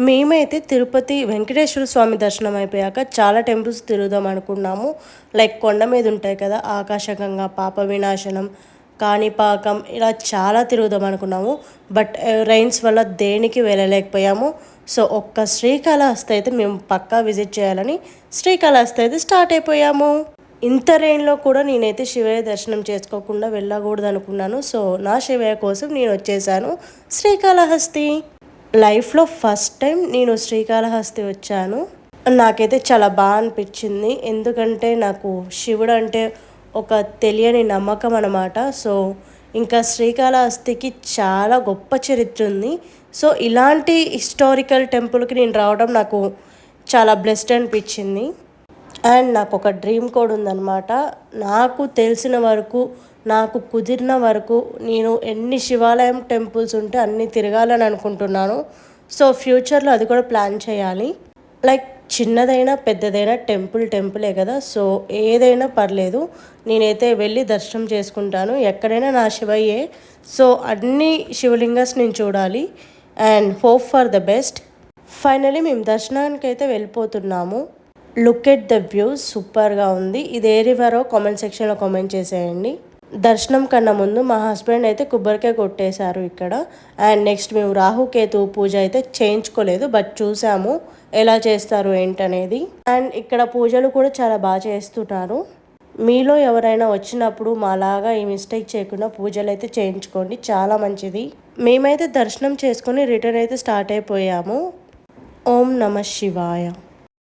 మేమైతే తిరుపతి వెంకటేశ్వర స్వామి దర్శనం అయిపోయాక చాలా టెంపుల్స్ తిరుగుదాం అనుకున్నాము. లైక్ కొండ మీద ఉంటాయి కదా, ఆకాశగంగా, పాప వినాశనం, కాణిపాకం, ఇలా చాలా తిరుగుదాం అనుకున్నాము. బట్ రైన్స్ వల్ల దేనికి వెళ్ళలేకపోయాము. సో ఒక్క శ్రీకాళహస్తి అయితే మేము పక్కా విజిట్ చేయాలని శ్రీకాళహస్తి అయితే స్టార్ట్ అయిపోయాము. ఇంత రెయిన్లో కూడా నేనైతే శివయ్య దర్శనం చేసుకోకుండా వెళ్ళకూడదు అనుకున్నాను. సో నా శివయ్య కోసం నేను వచ్చేసాను శ్రీకాళహస్తి. లైఫ్లో ఫస్ట్ టైం నేను శ్రీకాళహస్తి వచ్చాను. నాకైతే చాలా బాగా అనిపించింది. ఎందుకంటే నాకు శివుడు అంటే ఒక తెలియని నమ్మకం అన్నమాట. సో ఇంకా శ్రీకాళహస్తికి చాలా గొప్ప చరిత్ర ఉంది. సో ఇలాంటి హిస్టారికల్ టెంపుల్కి నేను రావడం నాకు చాలా బ్లెస్డ్ అనిపించింది. అండ్ నాకు ఒక డ్రీమ్ కూడా ఉందన్నమాట. నాకు తెలిసిన వరకు, నాకు కుదిరిన వరకు నేను ఎన్ని శివాలయం టెంపుల్స్ ఉంటే అన్నీ తిరగాలని అనుకుంటున్నాను. సో ఫ్యూచర్లో అది కూడా ప్లాన్ చేయాలి. లైక్ చిన్నదైనా పెద్దదైనా టెంపులే కదా. సో ఏదైనా పర్లేదు, నేనైతే వెళ్ళి దర్శనం చేసుకుంటాను. ఎక్కడైనా నా శివయ్యే. సో అన్ని శివలింగస్ నేను చూడాలి and hope for the best. Finally మేము దర్శనానికి అయితే వెళ్ళిపోతున్నాము. లుక్ ఎట్ ద వ్యూ, సూపర్గా ఉంది. ఇది ఏ రివరో కామెంట్ సెక్షన్లో కామెంట్ చేసేయండి. దర్శనం కన్నా ముందు మా హస్బెండ్ అయితే కొబ్బరికాయ కొట్టేశారు ఇక్కడ. అండ్ నెక్స్ట్ మేము రాహుకేతు పూజ అయితే చేయించుకోలేదు, బట్ చూసాము ఎలా చేస్తారు ఏంటనేది. అండ్ ఇక్కడ పూజలు కూడా చాలా బాగా చేస్తున్నారు. మీలో ఎవరైనా వచ్చినప్పుడు మాలాగా ఈ మిస్టేక్ చేయకుండా పూజలు అయితే చేయించుకోండి, చాలా మంచిది. మేమైతే దర్శనం చేసుకొని రిటర్న్ అయితే స్టార్ట్ అయిపోయాము. ఓం నమ శివాయ.